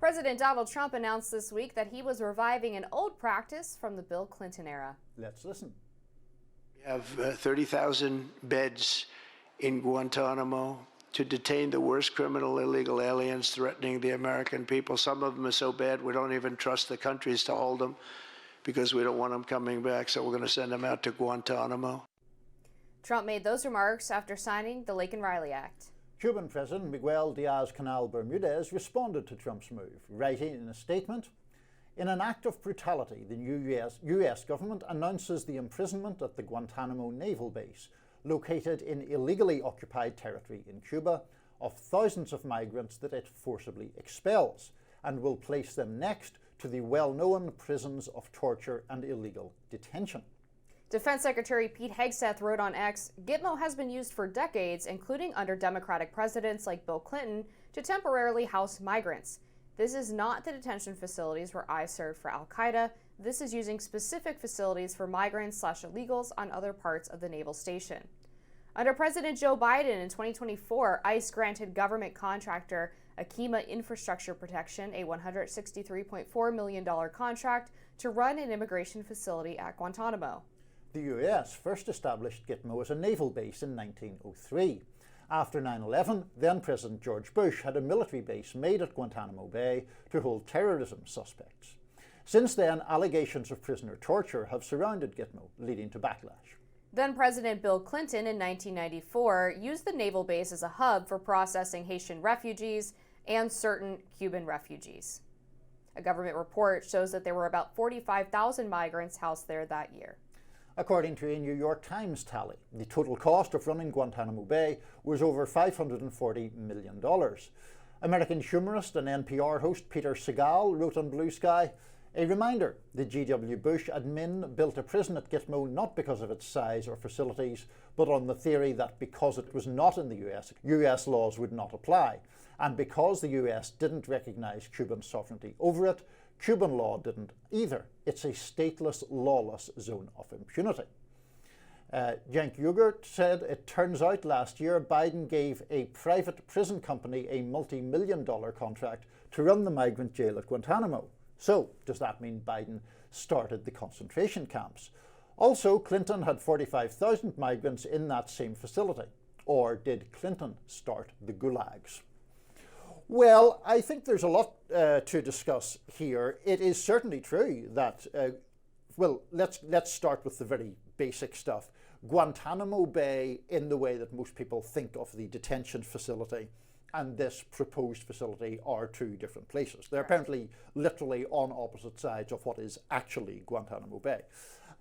President Donald Trump announced this week that he was reviving an old practice from the Bill Clinton era. Let's listen. We have 30,000 beds in Guantanamo to detain the worst criminal illegal aliens threatening the American people. Some of them are so bad we don't even trust the countries to hold them because we don't want them coming back, so we're going to send them out to Guantanamo. Trump made those remarks after signing the Laken Riley Act. Cuban President Miguel Diaz-Canel Bermudez responded to Trump's move, writing in a statement, "In an act of brutality, the new US government announces the imprisonment at the Guantanamo naval base, located in illegally occupied territory in Cuba, of thousands of migrants that it forcibly expels, and will place them next to the well-known prisons of torture and illegal detention." Defense Secretary Pete Hegseth wrote on X, "Gitmo has been used for decades, including under Democratic presidents like Bill Clinton, to temporarily house migrants. This is not the detention facilities where I served for Al-Qaeda. This is using specific facilities for migrants/illegals on other parts of the naval station." Under President Joe Biden in 2024, ICE granted government contractor Akima Infrastructure Protection a $163.4 million contract to run an immigration facility at Guantanamo. The US first established Gitmo as a naval base in 1903. After 9/11, then-President George Bush had a military base made at Guantanamo Bay to hold terrorism suspects. Since then, allegations of prisoner torture have surrounded Gitmo, leading to backlash. Then-President Bill Clinton in 1994 used the naval base as a hub for processing Haitian refugees and certain Cuban refugees. A government report shows that there were about 45,000 migrants housed there that year. According to a New York Times tally, the total cost of running Guantanamo Bay was over $540 million. American humorist and NPR host Peter Segal wrote on Blue Sky, "A reminder, the G.W. Bush admin built a prison at Gitmo not because of its size or facilities, but on the theory that because it was not in the US laws would not apply. And because the US didn't recognize Cuban sovereignty over it, Cuban law didn't either. It's a stateless, lawless zone of impunity." Cenk Uygur said, "It turns out last year Biden gave a private prison company a multi-million-dollar contract to run the migrant jail at Guantanamo. So, does that mean Biden started the concentration camps? Also, Clinton had 45,000 migrants in that same facility. Or did Clinton start the gulags?" Well, I think there's a lot to discuss here. It is certainly true that, let's start with the very basic stuff. Guantanamo Bay, in the way that most people think of the detention facility, and this proposed facility are two different places. They're apparently literally on opposite sides of what is actually Guantanamo Bay.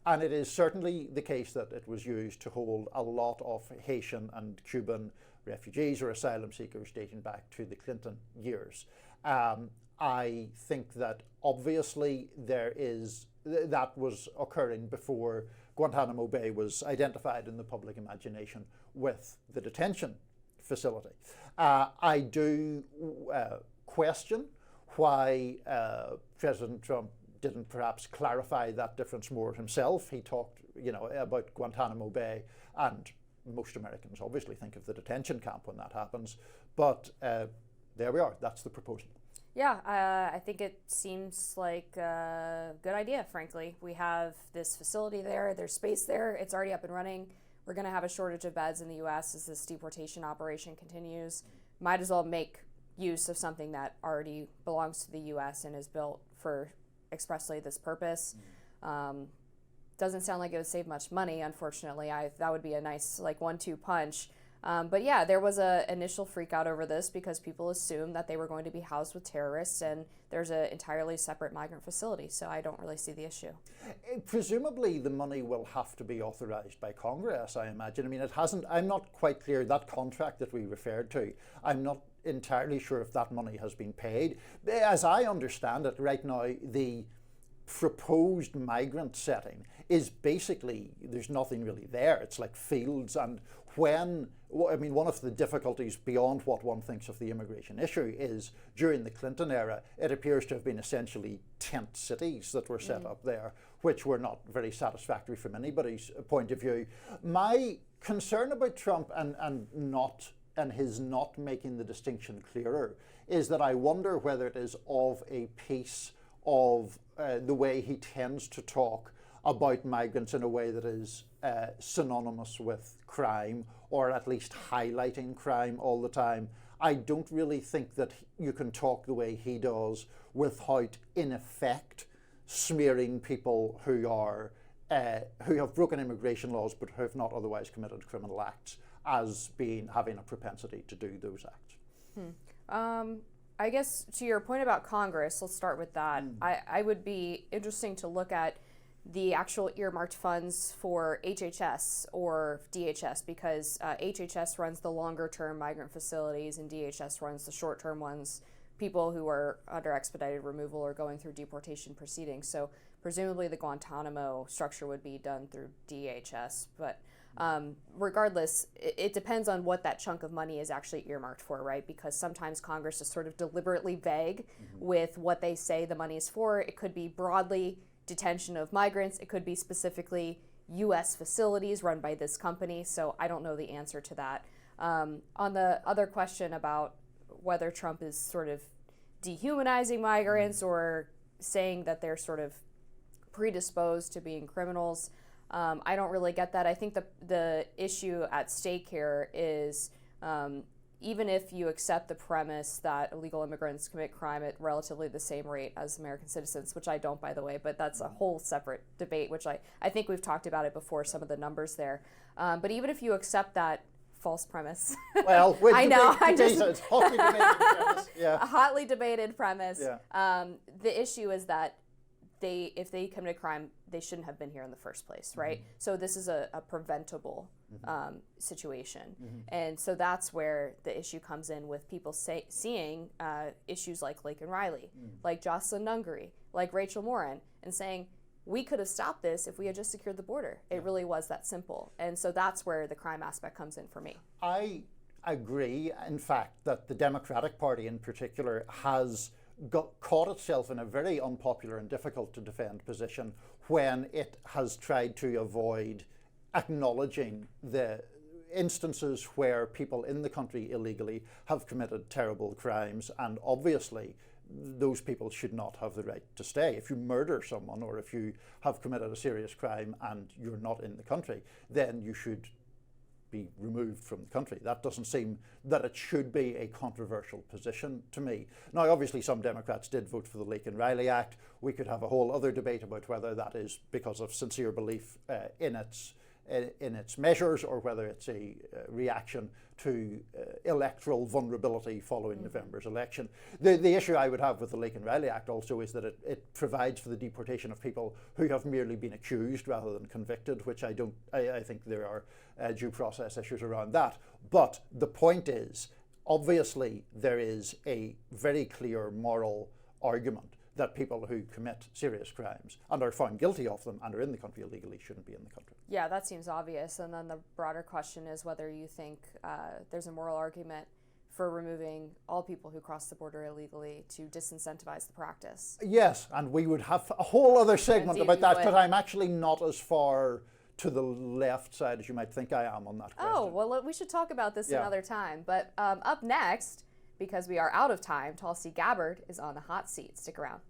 And it is certainly the case that it was used to hold a lot of Haitian and Cuban refugees or asylum seekers dating back to the Clinton years. I think that obviously that was occurring before Guantanamo Bay was identified in the public imagination with the detention facility. I do question why President Trump didn't perhaps clarify that difference more himself. He talked, about Guantanamo Bay, and most Americans obviously think of the detention camp when that happens. But there we are. That's the proposal. Yeah, I think it seems like a good idea, frankly. We have this facility there. There's space there. It's already up and running. We're going to have a shortage of beds in the U.S. as this deportation operation continues. Might as well make use of something that already belongs to the U.S. and is built for expressly this purpose. Doesn't sound like it would save much money, unfortunately. That would be a nice 1-2 punch. But yeah, there was an initial freak out over this because people assumed that they were going to be housed with terrorists, and there's an entirely separate migrant facility, so I don't really see the issue. Presumably the money will have to be authorized by Congress, I imagine. I mean, it hasn't, I'm not quite clear, that contract that we referred to, I'm not entirely sure if that money has been paid. As I understand it right now, the proposed migrant setting is basically, there's nothing really there. It's like fields, and one of the difficulties beyond what one thinks of the immigration issue is during the Clinton era, it appears to have been essentially tent cities that were set up there, which were not very satisfactory from anybody's point of view. My concern about Trump and not and his not making the distinction clearer is that I wonder whether it is of a piece of the way he tends to talk about migrants in a way that is synonymous with crime, or at least highlighting crime all the time. I don't really think that you can talk the way he does without, in effect, smearing people who have broken immigration laws but who have not otherwise committed criminal acts as having a propensity to do those acts. I guess to your point about Congress, let's start with that. I would be interesting to look at the actual earmarked funds for HHS or DHS, because HHS runs the longer term migrant facilities and DHS runs the short term ones, people who are under expedited removal or going through deportation proceedings. So presumably the Guantanamo structure would be done through DHS, but regardless, it depends on what that chunk of money is actually earmarked for, right? Because sometimes Congress is sort of deliberately vague with what they say the money is for. It could be broadly detention of migrants. It could be specifically U.S. facilities run by this company. So I don't know the answer to that. On the other question about whether Trump is sort of dehumanizing migrants or saying that they're sort of predisposed to being criminals, I don't really get that. I think the issue at stake here is even if you accept the premise that illegal immigrants commit crime at relatively the same rate as American citizens, which I don't, by the way, but that's a whole separate debate, which I think we've talked about it before, some of the numbers there. But even if you accept that false premise. Well, I know. It's hotly debated premise. Yeah. A hotly debated premise. Yeah. The issue is that if they commit a crime, they shouldn't have been here in the first place, right? So this is a preventable situation. And so that's where the issue comes in with people seeing issues like Laken Riley, like Jocelyn Nungaray, like Rachel Morin, and saying, we could have stopped this if we had just secured the border. It really was that simple. And so that's where the crime aspect comes in for me. I agree, in fact, that the Democratic Party in particular has caught itself in a very unpopular and difficult to defend position when it has tried to avoid acknowledging the instances where people in the country illegally have committed terrible crimes, and obviously those people should not have the right to stay. If you murder someone or if you have committed a serious crime and you're not in the country, then you should be removed from the country. That doesn't seem that it should be a controversial position to me. Now, obviously, some Democrats did vote for the Laken Riley Act. We could have a whole other debate about whether that is because of sincere belief in its measures, or whether it's a reaction to electoral vulnerability following November's election. The issue I would have with the Laken Riley Act also is that it provides for the deportation of people who have merely been accused rather than convicted, which I think there are due process issues around that. But the point is, obviously, there is a very clear moral argument that people who commit serious crimes and are found guilty of them and are in the country illegally shouldn't be in the country. Yeah, that seems obvious. And then the broader question is whether you think there's a moral argument for removing all people who cross the border illegally to disincentivize the practice. Yes, and we would have a whole other segment Indeed, about that, but I'm actually not as far to the left side as you might think I am on that question. Oh, well, we should talk about this another time. But up next, because we are out of time, Tulsi Gabbard is on the hot seat. Stick around.